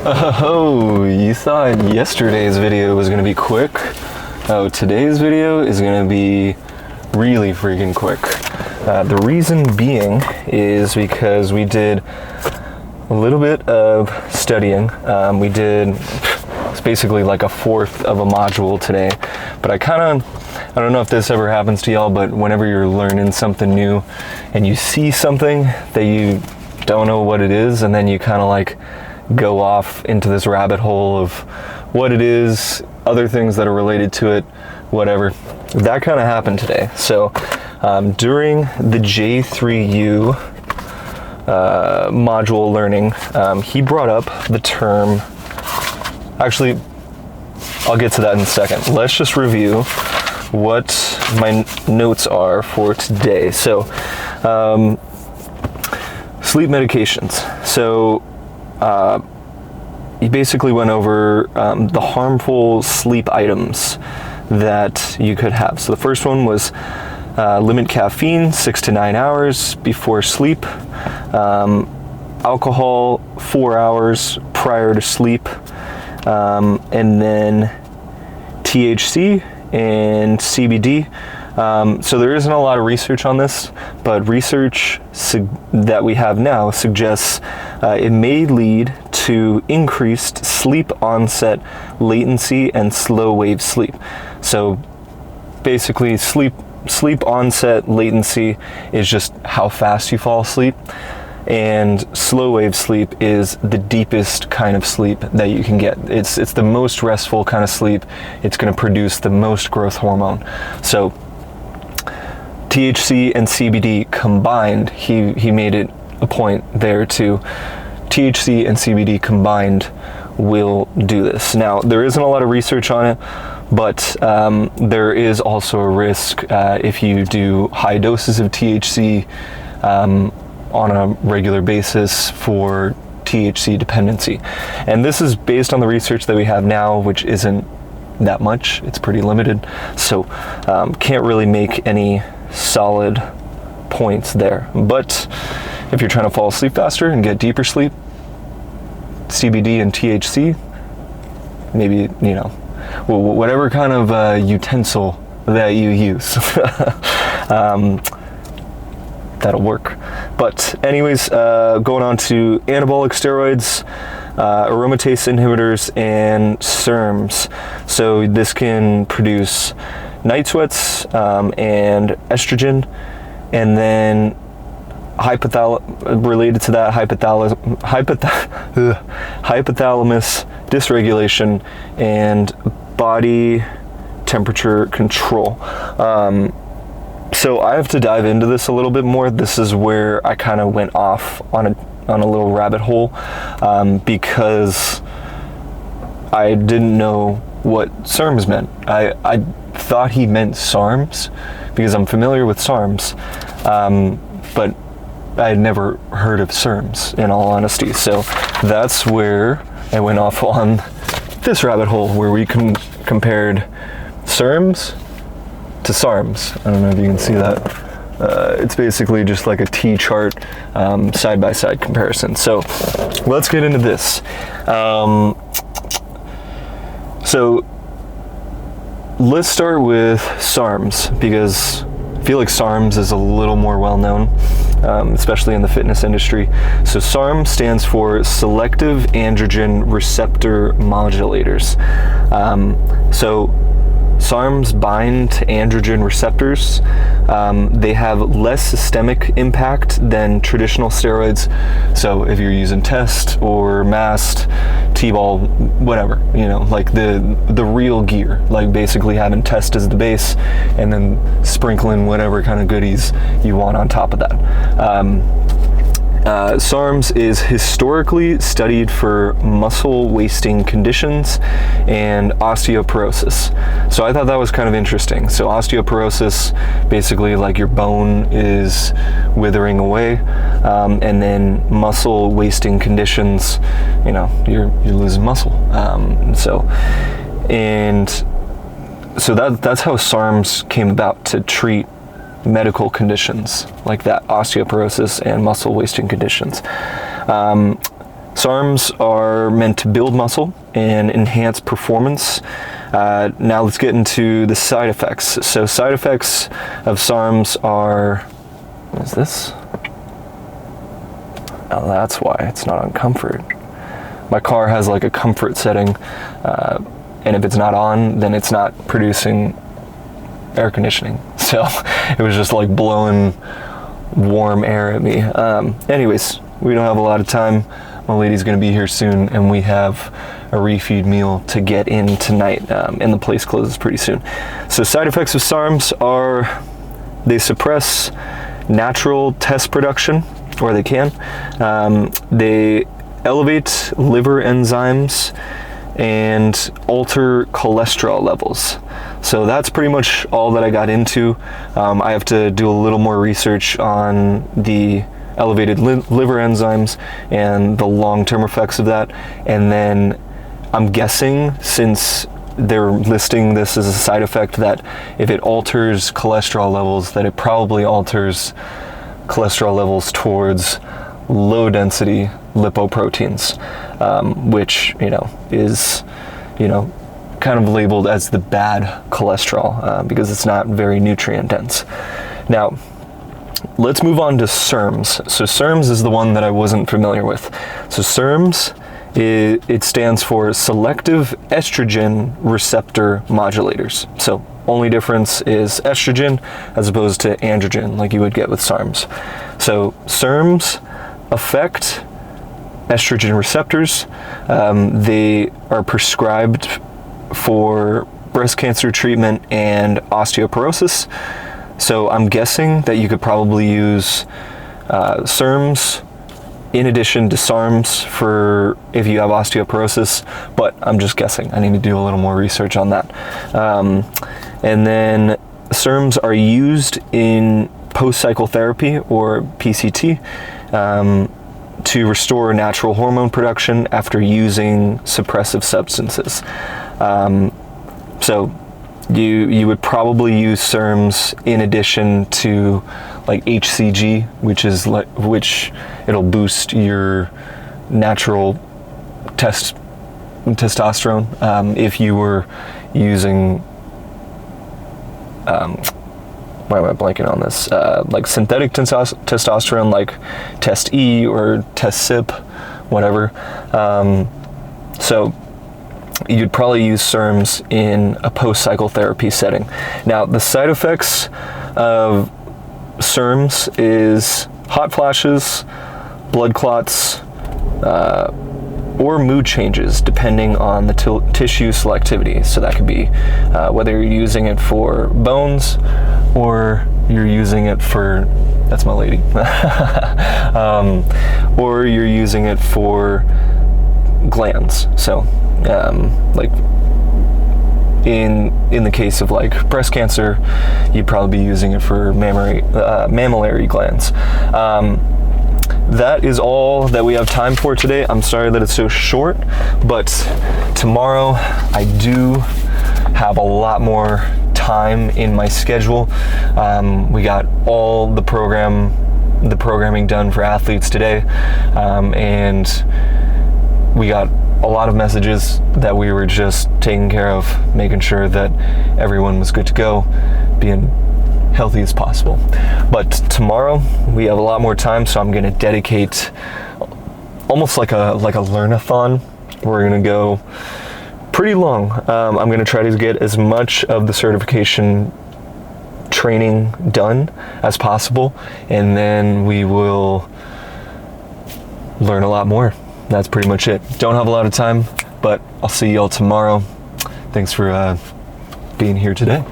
Oh, you thought yesterday's video was going to be quick? Oh, today's video is going to be really freaking quick. The reason being is because we did a little bit of studying. We did, it's basically like a fourth of a module today, but I don't know if this ever happens to y'all, but whenever you're learning something new and you see something that you don't know what it is, and then you kind of like go off into this rabbit hole of what it is, other things that are related to it, whatever. That kind of happened today. So during the J3U module learning, he brought up the term, actually, I'll get to that in a second. Let's just review what my notes are for today. So sleep medications. So he basically went over the harmful sleep items that you could have. So the first one was limit caffeine 6 to 9 hours before sleep, alcohol 4 hours prior to sleep, and then THC and CBD. So there isn't a lot of research on this, but research that we have now suggests it may lead to increased sleep onset latency and slow wave sleep. So basically sleep onset latency is just how fast you fall asleep, and slow wave sleep is the deepest kind of sleep that you can get. It's the most restful kind of sleep. It's going to produce the most growth hormone. So THC and CBD combined, he made it a point there too. THC and CBD combined will do this. Now, there isn't a lot of research on it, but there is also a risk if you do high doses of THC on a regular basis for THC dependency. And this is based on the research that we have now, which isn't that much. It's pretty limited. So can't really make any solid points there. But if you're trying to fall asleep faster and get deeper sleep, CBD and THC, maybe, whatever kind of utensil that you use, that'll work. But anyways, going on to anabolic steroids, aromatase inhibitors, and SERMs. So this can produce night sweats and estrogen, and then related to that, hypothalamus dysregulation and body temperature control. So I have to dive into this a little bit more. This is where I kind of went off on a little rabbit hole because I didn't know what SERMs meant. I thought he meant SARMs because I'm familiar with SARMs, but I had never heard of SERMs, in all honesty. So that's where I went off on this rabbit hole where we compared SERMs to SARMs. I don't know if you can see that. It's basically just like a T-chart side-by-side comparison. So let's get into this. So let's start with SARMs, because I feel like SARMs is a little more well-known, especially in the fitness industry. So SARM stands for Selective Androgen Receptor Modulators. So SARMs bind to androgen receptors. They have less systemic impact than traditional steroids. So if you're using Test or Mast, T-ball, whatever, like the real gear, like basically having Test as the base and then sprinkling whatever kind of goodies you want on top of that. SARMs is historically studied for muscle wasting conditions and osteoporosis. So I thought that was kind of interesting. So osteoporosis, basically like your bone is withering away, and then muscle wasting conditions, you're losing muscle. So that's how SARMs came about, to treat medical conditions like that, osteoporosis and muscle wasting conditions. SARMs are meant to build muscle and enhance performance. Now let's get into the side effects. So side effects of SARMs are, what is this? Oh, that's why it's not on comfort. My car has like a comfort setting, and if it's not on, then it's not producing air conditioning. So it was just like blowing warm air at me. Anyways, we don't have a lot of time. My lady's gonna be here soon, and we have a refeed meal to get in tonight, and the place closes pretty soon. So side effects of SARMs are they suppress natural test production, or they can. They elevate liver enzymes and alter cholesterol levels. So that's pretty much all that I got into. I have to do a little more research on the elevated liver enzymes and the long-term effects of that. And then I'm guessing, since they're listing this as a side effect, that if it alters cholesterol levels, that it probably alters cholesterol levels towards low-density lipoproteins, which, is, kind of labeled as the bad cholesterol, because it's not very nutrient dense. Now, let's move on to SERMs. So SERMs is the one that I wasn't familiar with. So SERMs, it stands for Selective Estrogen Receptor Modulators. So only difference is estrogen as opposed to androgen, like you would get with SARMs. So SERMs affect estrogen receptors. They are prescribed for breast cancer treatment and osteoporosis. So I'm guessing that you could probably use SERMs in addition to SARMs for if you have osteoporosis, but I'm just guessing. I need to do a little more research on that. And then SERMs are used in post-cycle therapy, or PCT, to restore natural hormone production after using suppressive substances. So you would probably use SERMs in addition to like HCG, which it'll boost your natural testosterone. If you were using, why am I blanking on this? Like synthetic testosterone, like Test E or Test Sip, whatever. So you'd probably use SERMs in a post-cycle therapy setting. Now, the side effects of SERMs is hot flashes, blood clots, or mood changes depending on the tissue selectivity. So that could be whether you're using it for bones or you're using it for, that's my lady, or you're using it for glands. So like in the case of like breast cancer, you'd probably be using it for mammillary glands. That is all that we have time for today. I'm sorry that it's so short, but tomorrow I do have a lot more time in my schedule. We got all the programming done for athletes today, and we got a lot of messages that we were just taking care of, making sure that everyone was good to go, being healthy as possible. But tomorrow we have a lot more time, so I'm going to dedicate almost like a learn-a-thon. We're going to go pretty long. I'm going to try to get as much of the certification training done as possible, and then we will learn a lot more. That's pretty much it. Don't have a lot of time, but I'll see y'all tomorrow. Thanks for being here today.